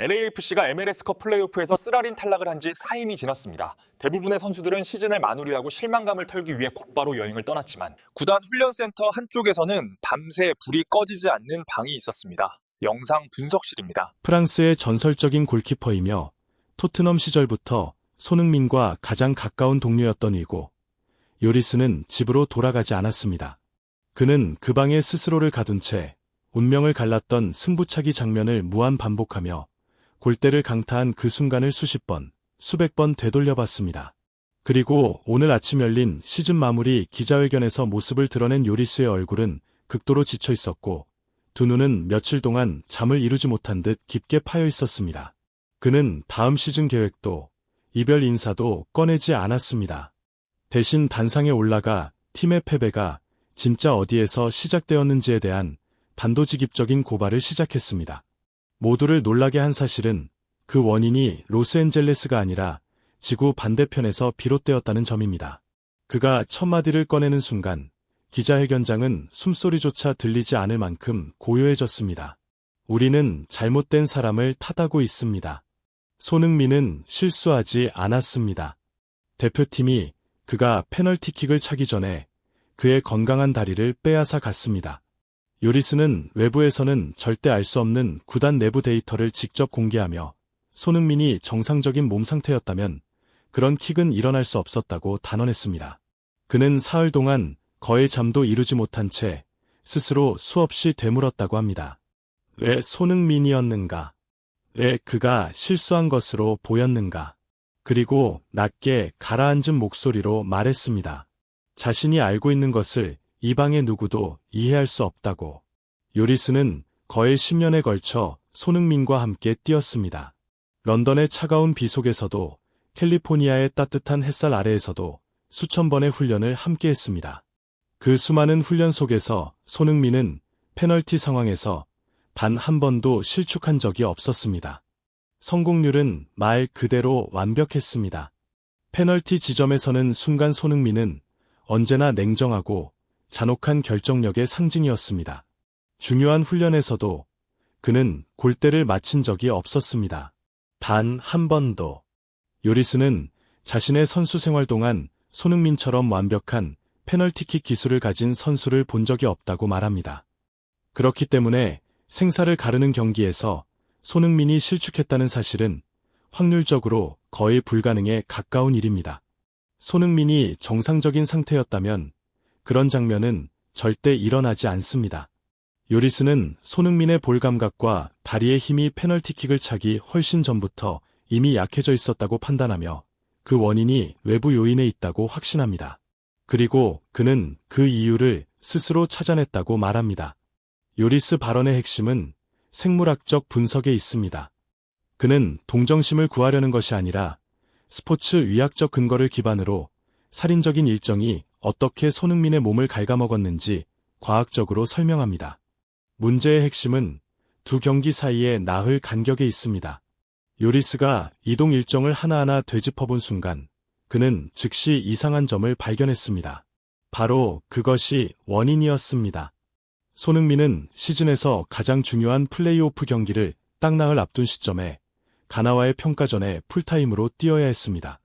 LAFC가 MLS컵 플레이오프에서 쓰라린 탈락을 한 지 4일이 지났습니다. 대부분의 선수들은 시즌을 마무리하고 실망감을 털기 위해 곧바로 여행을 떠났지만 구단 훈련센터 한쪽에서는 밤새 불이 꺼지지 않는 방이 있었습니다. 영상 분석실입니다. 프랑스의 전설적인 골키퍼이며 토트넘 시절부터 손흥민과 가장 가까운 동료였던 이고 요리스는 집으로 돌아가지 않았습니다. 그는 그 방에 스스로를 가둔 채 운명을 갈랐던 승부차기 장면을 무한 반복하며 골대를 강타한 그 순간을 수십 번, 수백 번 되돌려봤습니다. 그리고 오늘 아침 열린 시즌 마무리 기자회견에서 모습을 드러낸 요리스의 얼굴은 극도로 지쳐 있었고 두 눈은 며칠 동안 잠을 이루지 못한 듯 깊게 파여 있었습니다. 그는 다음 시즌 계획도 이별 인사도 꺼내지 않았습니다. 대신 단상에 올라가 팀의 패배가 진짜 어디에서 시작되었는지에 대한 단도직입적인 고발을 시작했습니다. 모두를 놀라게 한 사실은 그 원인이 로스앤젤레스가 아니라 지구 반대편에서 비롯되었다는 점입니다. 그가 첫 마디를 꺼내는 순간 기자회견장은 숨소리조차 들리지 않을 만큼 고요해졌습니다. 우리는 잘못된 사람을 탓하고 있습니다. 손흥민은 실수하지 않았습니다. 대표팀이 그가 페널티킥을 차기 전에 그의 건강한 다리를 빼앗아 갔습니다. 요리스는 외부에서는 절대 알 수 없는 구단 내부 데이터를 직접 공개하며 손흥민이 정상적인 몸 상태였다면 그런 킥은 일어날 수 없었다고 단언했습니다. 그는 사흘 동안 거의 잠도 이루지 못한 채 스스로 수없이 되물었다고 합니다. 왜 손흥민이었는가? 왜 그가 실수한 것으로 보였는가? 그리고 낮게 가라앉은 목소리로 말했습니다. 자신이 알고 있는 것을 이 방의 누구도 이해할 수 없다고. 요리스는 거의 10년에 걸쳐 손흥민과 함께 뛰었습니다. 런던의 차가운 비 속에서도 캘리포니아의 따뜻한 햇살 아래에서도 수천 번의 훈련을 함께 했습니다. 그 수많은 훈련 속에서 손흥민은 페널티 상황에서 단 한 번도 실축한 적이 없었습니다. 성공률은 말 그대로 완벽했습니다. 페널티 지점에 서는 순간 손흥민은 언제나 냉정하고 잔혹한 결정력의 상징이었습니다. 중요한 훈련에서도 그는 골대를 맞힌 적이 없었습니다. 단 한 번도. 요리스는 자신의 선수 생활 동안 손흥민처럼 완벽한 페널티킥 기술을 가진 선수를 본 적이 없다고 말합니다. 그렇기 때문에 생사를 가르는 경기에서 손흥민이 실축했다는 사실은 확률적으로 거의 불가능에 가까운 일입니다. 손흥민이 정상적인 상태였다면 그런 장면은 절대 일어나지 않습니다. 요리스는 손흥민의 볼 감각과 다리의 힘이 페널티킥을 차기 훨씬 전부터 이미 약해져 있었다고 판단하며 그 원인이 외부 요인에 있다고 확신합니다. 그리고 그는 그 이유를 스스로 찾아냈다고 말합니다. 요리스 발언의 핵심은 생물학적 분석에 있습니다. 그는 동정심을 구하려는 것이 아니라 스포츠 의학적 근거를 기반으로 살인적인 일정이 어떻게 손흥민의 몸을 갉아먹었는지 과학적으로 설명합니다. 문제의 핵심은 두 경기 사이에 나흘 간격에 있습니다. 요리스가 이동 일정을 하나하나 되짚어본 순간 그는 즉시 이상한 점을 발견했습니다. 바로 그것이 원인이었습니다. 손흥민은 시즌에서 가장 중요한 플레이오프 경기를 딱 나흘 앞둔 시점에 가나와의 평가전에 풀타임으로 뛰어야 했습니다.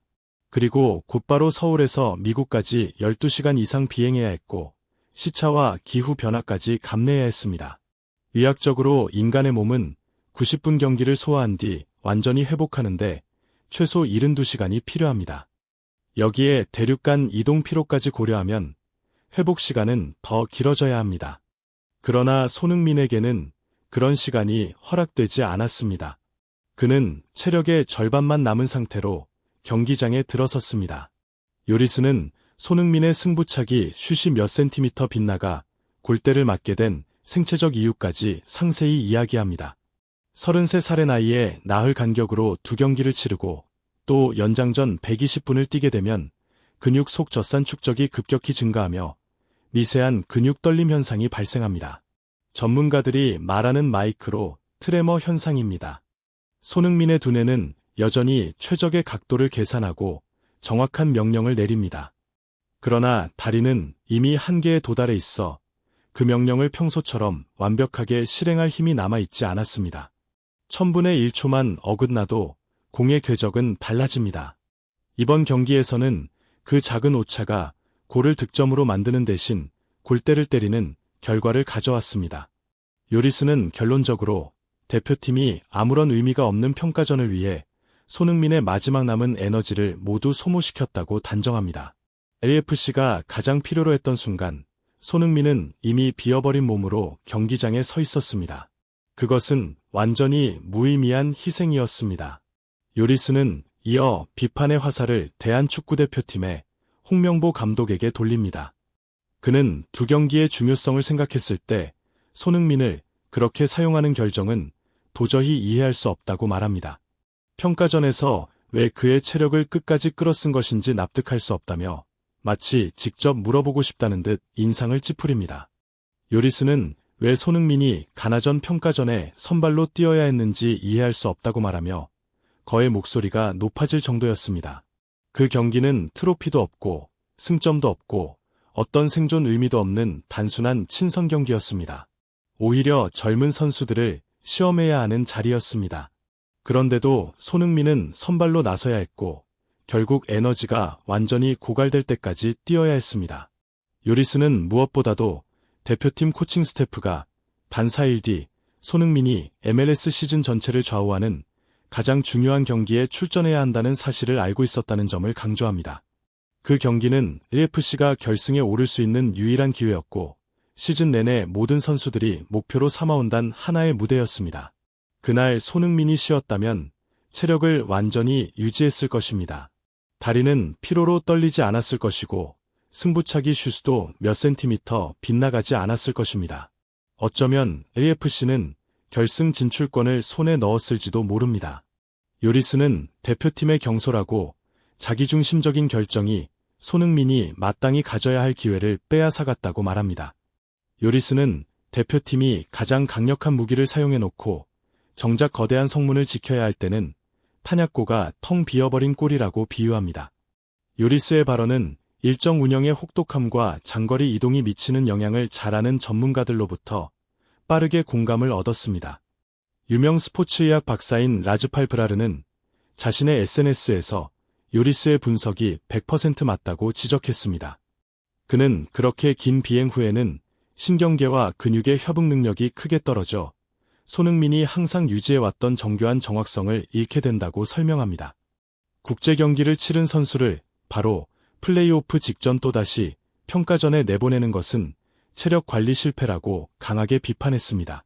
그리고 곧바로 서울에서 미국까지 12시간 이상 비행해야 했고 시차와 기후 변화까지 감내해야 했습니다. 의학적으로 인간의 몸은 90분 경기를 소화한 뒤 완전히 회복하는데 최소 72시간이 필요합니다. 여기에 대륙 간 이동 피로까지 고려하면 회복 시간은 더 길어져야 합니다. 그러나 손흥민에게는 그런 시간이 허락되지 않았습니다. 그는 체력의 절반만 남은 상태로 경기장에 들어섰습니다. 요리스는 손흥민의 승부차기 슛이 몇 센티미터 빗나가 골대를 맞게 된 생체적 이유까지 상세히 이야기합니다. 33살의 나이에 나흘 간격으로 두 경기를 치르고 또 연장전 120분을 뛰게 되면 근육 속 젖산 축적이 급격히 증가하며 미세한 근육 떨림 현상이 발생합니다. 전문가들이 말하는 마이크로 트레머 현상입니다. 손흥민의 두뇌는 여전히 최적의 각도를 계산하고 정확한 명령을 내립니다. 그러나 다리는 이미 한계에 도달해 있어 그 명령을 평소처럼 완벽하게 실행할 힘이 남아있지 않았습니다. 1000분의 1초만 어긋나도 공의 궤적은 달라집니다. 이번 경기에서는 그 작은 오차가 골을 득점으로 만드는 대신 골대를 때리는 결과를 가져왔습니다. 요리스는 결론적으로 대표팀이 아무런 의미가 없는 평가전을 위해 손흥민의 마지막 남은 에너지를 모두 소모시켰다고 단정합니다. LAFC가 가장 필요로 했던 순간, 손흥민은 이미 비어버린 몸으로 경기장에 서 있었습니다. 그것은 완전히 무의미한 희생이었습니다. 요리스는 이어 비판의 화살을 대한축구대표팀의 홍명보 감독에게 돌립니다. 그는 두 경기의 중요성을 생각했을 때 손흥민을 그렇게 사용하는 결정은 도저히 이해할 수 없다고 말합니다. 평가전에서 왜 그의 체력을 끝까지 끌어쓴 것인지 납득할 수 없다며 마치 직접 물어보고 싶다는 듯 인상을 찌푸립니다. 요리스는 왜 손흥민이 가나전 평가전에 선발로 뛰어야 했는지 이해할 수 없다고 말하며 거의 목소리가 높아질 정도였습니다. 그 경기는 트로피도 없고 승점도 없고 어떤 생존 의미도 없는 단순한 친선 경기였습니다. 오히려 젊은 선수들을 시험해야 하는 자리였습니다. 그런데도 손흥민은 선발로 나서야 했고 결국 에너지가 완전히 고갈될 때까지 뛰어야 했습니다. 요리스는 무엇보다도 대표팀 코칭 스태프가 단 4일 뒤 손흥민이 MLS 시즌 전체를 좌우하는 가장 중요한 경기에 출전해야 한다는 사실을 알고 있었다는 점을 강조합니다. 그 경기는 LAFC가 결승에 오를 수 있는 유일한 기회였고 시즌 내내 모든 선수들이 목표로 삼아온단 하나의 무대였습니다. 그날 손흥민이 쉬었다면 체력을 완전히 유지했을 것입니다. 다리는 피로로 떨리지 않았을 것이고 승부차기 슛도 몇 센티미터 빗나가지 않았을 것입니다. 어쩌면 AFC는 결승 진출권을 손에 넣었을지도 모릅니다. 요리스는 대표팀의 경솔하고 자기중심적인 결정이 손흥민이 마땅히 가져야 할 기회를 빼앗아갔다고 말합니다. 요리스는 대표팀이 가장 강력한 무기를 사용해놓고 정작 거대한 성문을 지켜야 할 때는 탄약고가 텅 비어버린 꼴이라고 비유합니다. 요리스의 발언은 일정 운영의 혹독함과 장거리 이동이 미치는 영향을 잘 아는 전문가들로부터 빠르게 공감을 얻었습니다. 유명 스포츠의학 박사인 라즈팔 브라르는 자신의 SNS에서 요리스의 분석이 100% 맞다고 지적했습니다. 그는 그렇게 긴 비행 후에는 신경계와 근육의 협응 능력이 크게 떨어져 손흥민이 항상 유지해왔던 정교한 정확성을 잃게 된다고 설명합니다. 국제 경기를 치른 선수를 바로 플레이오프 직전 또다시 평가전에 내보내는 것은 체력 관리 실패라고 강하게 비판했습니다.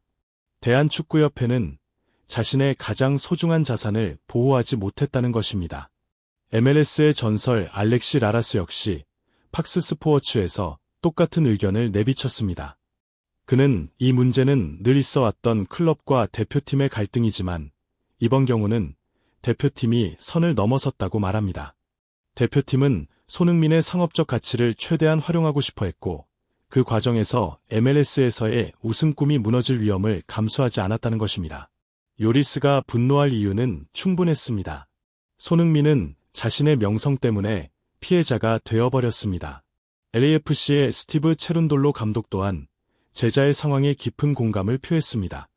대한축구협회는 자신의 가장 소중한 자산을 보호하지 못했다는 것입니다. MLS의 전설 알렉시 라라스 역시 팍스 스포어츠에서 똑같은 의견을 내비쳤습니다. 그는 이 문제는 늘 있어왔던 클럽과 대표팀의 갈등이지만 이번 경우는 대표팀이 선을 넘어섰다고 말합니다. 대표팀은 손흥민의 상업적 가치를 최대한 활용하고 싶어 했고 그 과정에서 MLS에서의 우승 꿈이 무너질 위험을 감수하지 않았다는 것입니다. 요리스가 분노할 이유는 충분했습니다. 손흥민은 자신의 명성 때문에 피해자가 되어버렸습니다. LAFC의 스티브 체룬돌로 감독 또한 제자의 상황에 깊은 공감을 표했습니다.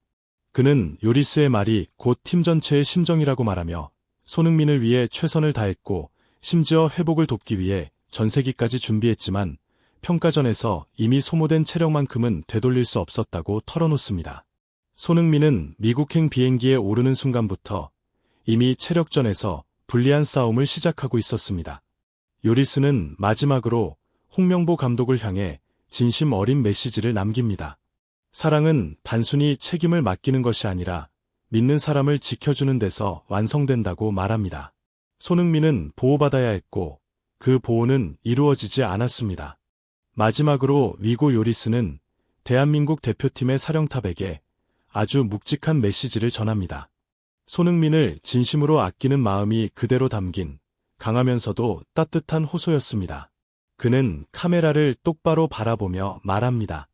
그는 요리스의 말이 곧 팀 전체의 심정이라고 말하며 손흥민을 위해 최선을 다했고 심지어 회복을 돕기 위해 전세기까지 준비했지만 평가전에서 이미 소모된 체력만큼은 되돌릴 수 없었다고 털어놓습니다. 손흥민은 미국행 비행기에 오르는 순간부터 이미 체력전에서 불리한 싸움을 시작하고 있었습니다. 요리스는 마지막으로 홍명보 감독을 향해 진심 어린 메시지를 남깁니다. 사랑은 단순히 책임을 맡기는 것이 아니라 믿는 사람을 지켜주는 데서 완성된다고 말합니다. 손흥민은 보호받아야 했고 그 보호는 이루어지지 않았습니다. 마지막으로 위고 요리스는 대한민국 대표팀의 사령탑에게 아주 묵직한 메시지를 전합니다. 손흥민을 진심으로 아끼는 마음이 그대로 담긴 강하면서도 따뜻한 호소였습니다. 그는 카메라를 똑바로 바라보며 말합니다.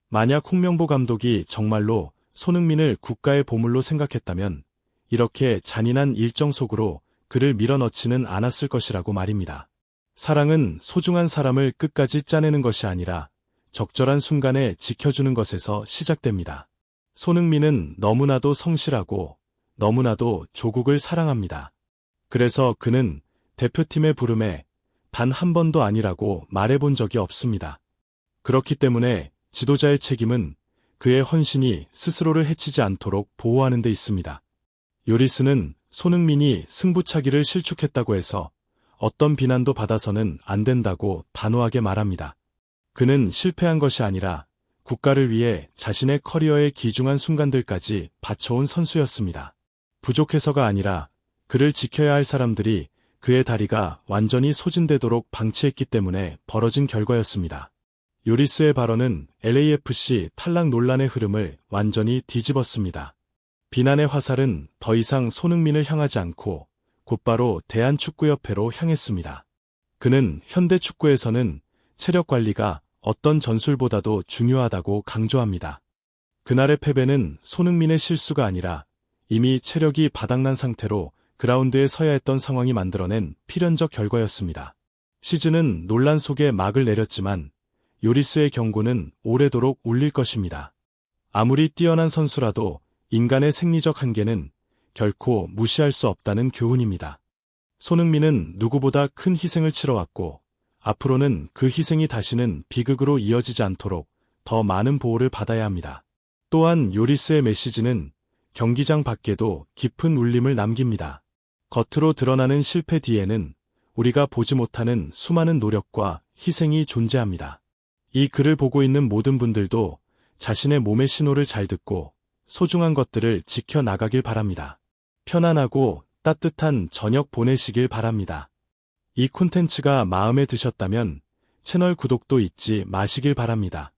만약 홍명보 감독이 정말로 손흥민을 국가의 보물로 생각했다면 이렇게 잔인한 일정 속으로 그를 밀어넣지는 않았을 것이라고 말입니다. 사랑은 소중한 사람을 끝까지 짜내는 것이 아니라 적절한 순간에 지켜주는 것에서 시작됩니다. 손흥민은 너무나도 성실하고 너무나도 조국을 사랑합니다. 그래서 그는 대표팀의 부름에 단 한 번도 아니라고 말해본 적이 없습니다. 그렇기 때문에 지도자의 책임은 그의 헌신이 스스로를 해치지 않도록 보호하는 데 있습니다. 요리스는 손흥민이 승부차기를 실축했다고 해서 어떤 비난도 받아서는 안 된다고 단호하게 말합니다. 그는 실패한 것이 아니라 국가를 위해 자신의 커리어의 귀중한 순간들까지 바쳐온 선수였습니다. 부족해서가 아니라 그를 지켜야 할 사람들이 그의 다리가 완전히 소진되도록 방치했기 때문에 벌어진 결과였습니다. 요리스의 발언은 LAFC 탈락 논란의 흐름을 완전히 뒤집었습니다. 비난의 화살은 더 이상 손흥민을 향하지 않고 곧바로 대한축구협회로 향했습니다. 그는 현대 축구에서는 체력 관리가 어떤 전술보다도 중요하다고 강조합니다. 그날의 패배는 손흥민의 실수가 아니라 이미 체력이 바닥난 상태로 그라운드에 서야 했던 상황이 만들어낸 필연적 결과였습니다. 시즌은 논란 속에 막을 내렸지만 요리스의 경고는 오래도록 울릴 것입니다. 아무리 뛰어난 선수라도 인간의 생리적 한계는 결코 무시할 수 없다는 교훈입니다. 손흥민은 누구보다 큰 희생을 치러왔고 앞으로는 그 희생이 다시는 비극으로 이어지지 않도록 더 많은 보호를 받아야 합니다. 또한 요리스의 메시지는 경기장 밖에도 깊은 울림을 남깁니다. 겉으로 드러나는 실패 뒤에는 우리가 보지 못하는 수많은 노력과 희생이 존재합니다. 이 글을 보고 있는 모든 분들도 자신의 몸의 신호를 잘 듣고 소중한 것들을 지켜나가길 바랍니다. 편안하고 따뜻한 저녁 보내시길 바랍니다. 이 콘텐츠가 마음에 드셨다면 채널 구독도 잊지 마시길 바랍니다.